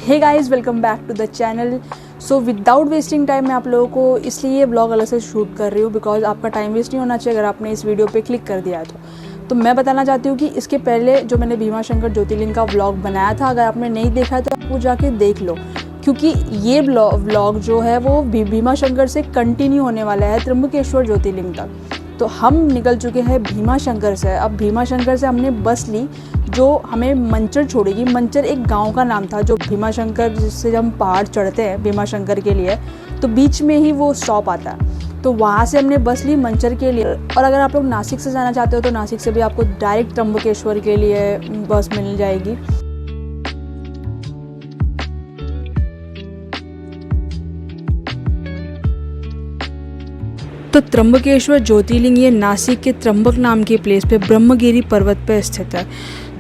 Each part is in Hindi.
Hey guys, welcome back to the channel. So without wasting time मैं आप लोगों को इसलिए ये ब्लॉग अलग से शूट कर रही हूँ बिकॉज आपका टाइम वेस्ट नहीं होना चाहिए अगर आपने इस वीडियो पे क्लिक कर दिया है तो मैं बताना चाहती हूँ कि इसके पहले जो मैंने भीमा शंकर ज्योतिर्लिंग का व्लॉग बनाया था, अगर आपने नहीं देखा है तो आप वो जाके देख लो, क्योंकि ये व्लॉग जो है वो भीमा शंकर से कंटिन्यू होने वाला है त्र्यंबकेश्वर ज्योतिर्लिंग तक। तो हम निकल चुके हैं भीमा शंकर से। अब भीमा शंकर से हमने बस ली जो हमें मंचर छोड़ेगी। मंचर एक गांव का नाम था जो भीमा शंकर, जिससे हम पहाड़ चढ़ते हैं भीमा शंकर के लिए, तो बीच में ही वो स्टॉप आता है। तो वहाँ से हमने बस ली मंचर के लिए। और अगर आप लोग नासिक से जाना चाहते हो तो नासिक से भी आपको डायरेक्ट त्र्यंबकेश्वर के लिए बस मिल जाएगी। तो त्र्यंबकेश्वर ज्योतिर्लिंग ये नासिक के त्र्यंबक नाम की प्लेस पे ब्रह्मगिरी पर्वत पे स्थित है।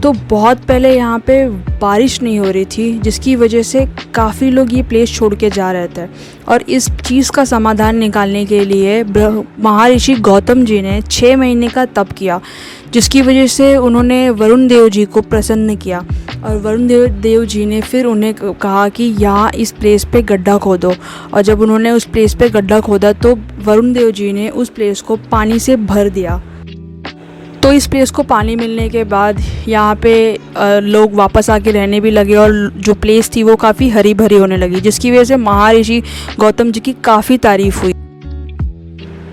तो बहुत पहले यहाँ पे बारिश नहीं हो रही थी, जिसकी वजह से काफ़ी लोग ये प्लेस छोड़ के जा रहे थे। और इस चीज़ का समाधान निकालने के लिए महर्षि गौतम जी ने 6 महीने का तप किया, जिसकी वजह से उन्होंने वरुण देव जी को प्रसन्न किया। और वरुण देव जी ने फिर उन्हें कहा कि यहाँ इस प्लेस पे गड्ढा खोदो। और जब उन्होंने उस प्लेस पे गड्ढा खोदा तो वरुण देव जी ने उस प्लेस को पानी से भर दिया। तो इस प्लेस को पानी मिलने के बाद यहाँ पे लोग वापस आके रहने भी लगे और जो प्लेस थी वो काफ़ी हरी भरी होने लगी, जिसकी वजह से महर्षि गौतम जी की काफ़ी तारीफ़ हुई।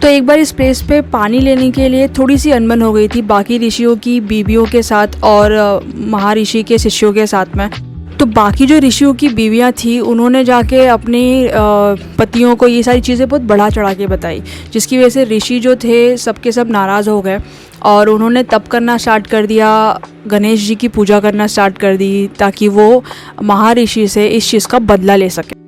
तो एक बार इस प्लेस पे पानी लेने के लिए थोड़ी सी अनबन हो गई थी बाकी ऋषियों की बीवियों के साथ और महर्षि के शिष्यों के साथ में। तो बाकी जो ऋषियों की बीवियां थी उन्होंने जाके अपने पतियों को ये सारी चीज़ें बहुत बढ़ा चढ़ा के बताई, जिसकी वजह से ऋषि जो थे सबके सब नाराज़ हो गए और उन्होंने तप करना स्टार्ट कर दिया, गणेश जी की पूजा करना स्टार्ट कर दी ताकि वो महर्षि से इस चीज़ का बदला ले सके।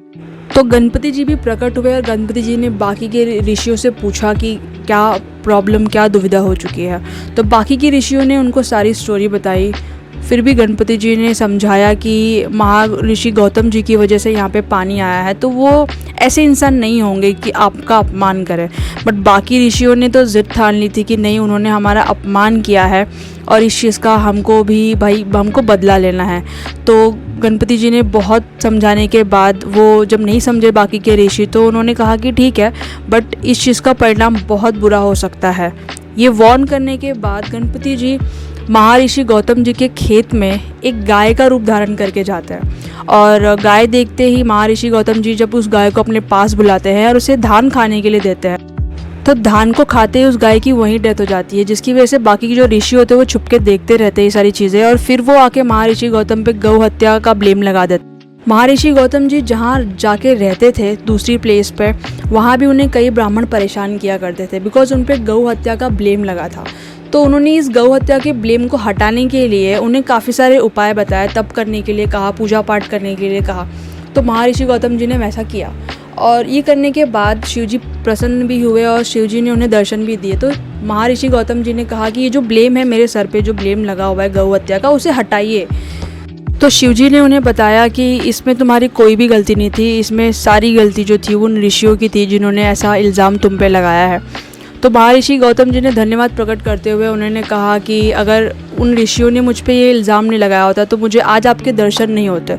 तो गणपति जी भी प्रकट हुए और गणपति जी ने बाकी के ऋषियों से पूछा कि क्या प्रॉब्लम, क्या दुविधा हो चुकी है। तो बाकी के ऋषियों ने उनको सारी स्टोरी बताई। फिर भी गणपति जी ने समझाया कि महर्षि गौतम जी की वजह से यहाँ पे पानी आया है, तो वो ऐसे इंसान नहीं होंगे कि आपका अपमान करें। बट बाकी ऋषियों ने तो जिद ठान ली थी कि नहीं, उन्होंने हमारा अपमान किया है और इस चीज़ का हमको बदला लेना है। तो गणपति जी ने बहुत समझाने के बाद वो जब नहीं समझे बाकी के ऋषि, तो उन्होंने कहा कि ठीक है, बट इस चीज़ का परिणाम बहुत बुरा हो सकता है। ये वार्न करने के बाद गणपति जी महर्षि गौतम जी के खेत में एक गाय का रूप धारण करके जाते हैं। और गाय देखते ही महर्षि गौतम जी जब उस गाय को अपने पास बुलाते हैं और उसे धान खाने के लिए देते हैं, तो धान को खाते ही उस गाय की वहीं डेथ हो जाती है, जिसकी वजह से बाकी के जो ऋषि होते हैं वो छुप के देखते रहते हैं ये सारी चीज़ें। और फिर वो आके महर्षि गौतम पे गौ हत्या का ब्लेम लगा देते। महर्षि गौतम जी जहाँ जाके रहते थे दूसरी प्लेस पे, वहाँ भी उन्हें कई ब्राह्मण परेशान किया करते थे बिकॉज उन पर गौ हत्या का ब्लेम लगा था। तो उन्होंने इस गौ हत्या के ब्लेम को हटाने के लिए उन्हें काफ़ी सारे उपाय बताए, तप करने के लिए कहा, पूजा पाठ करने के लिए कहा। तो महर्षि गौतम जी ने वैसा किया और ये करने के बाद शिव जी प्रसन्न भी हुए और शिव जी ने उन्हें दर्शन भी दिए। तो महर्षि गौतम जी ने कहा कि ये जो ब्लेम है मेरे सर पे, जो ब्लेम लगा हुआ है गौ हत्या का, उसे हटाइए। तो शिव जी ने उन्हें बताया कि इसमें तुम्हारी कोई भी गलती नहीं थी, इसमें सारी गलती जो थी उन ऋषियों की थी जिन्होंने ऐसा इल्ज़ाम तुम पे लगाया है। तो महर्षि गौतम जी ने धन्यवाद प्रकट करते हुए उन्होंने कहा कि अगर उन ऋषियों ने मुझ पे ये इल्ज़ाम नहीं लगाया होता तो मुझे आज आपके दर्शन नहीं होते।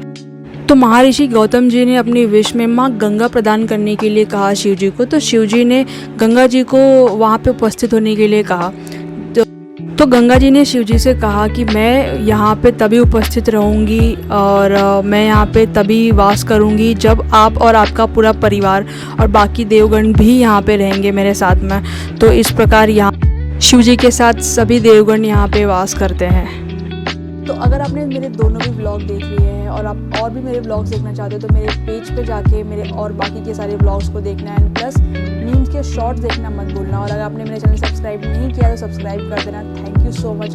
तो महर्षि गौतम जी ने अपनी विश में माँ गंगा प्रदान करने के लिए कहा शिव जी को। तो शिव जी ने गंगा जी को वहाँ पे उपस्थित होने के लिए कहा। तो गंगा जी ने शिव जी से कहा कि मैं यहाँ पे तभी उपस्थित रहूँगी और मैं यहाँ पे तभी वास करूँगी जब आप और आपका पूरा परिवार और बाकी देवगण भी यहाँ पे रहेंगे मेरे साथ में। तो इस प्रकार यहाँ शिव जी के साथ सभी देवगण यहाँ पे वास करते हैं। तो अगर आपने मेरे दोनों भी व्लॉग देख लिए हैं और आप और भी मेरे व्लॉग्स देखना चाहते हो तो मेरे पेज पे जाके मेरे और बाकी के सारे व्लॉग्स को देखना है, एंड प्लस मीम्स के शॉर्ट्स देखना मत भूलना। और अगर आपने मेरे चैनल सब्सक्राइब नहीं किया तो सब्सक्राइब कर देना। Thank you so much.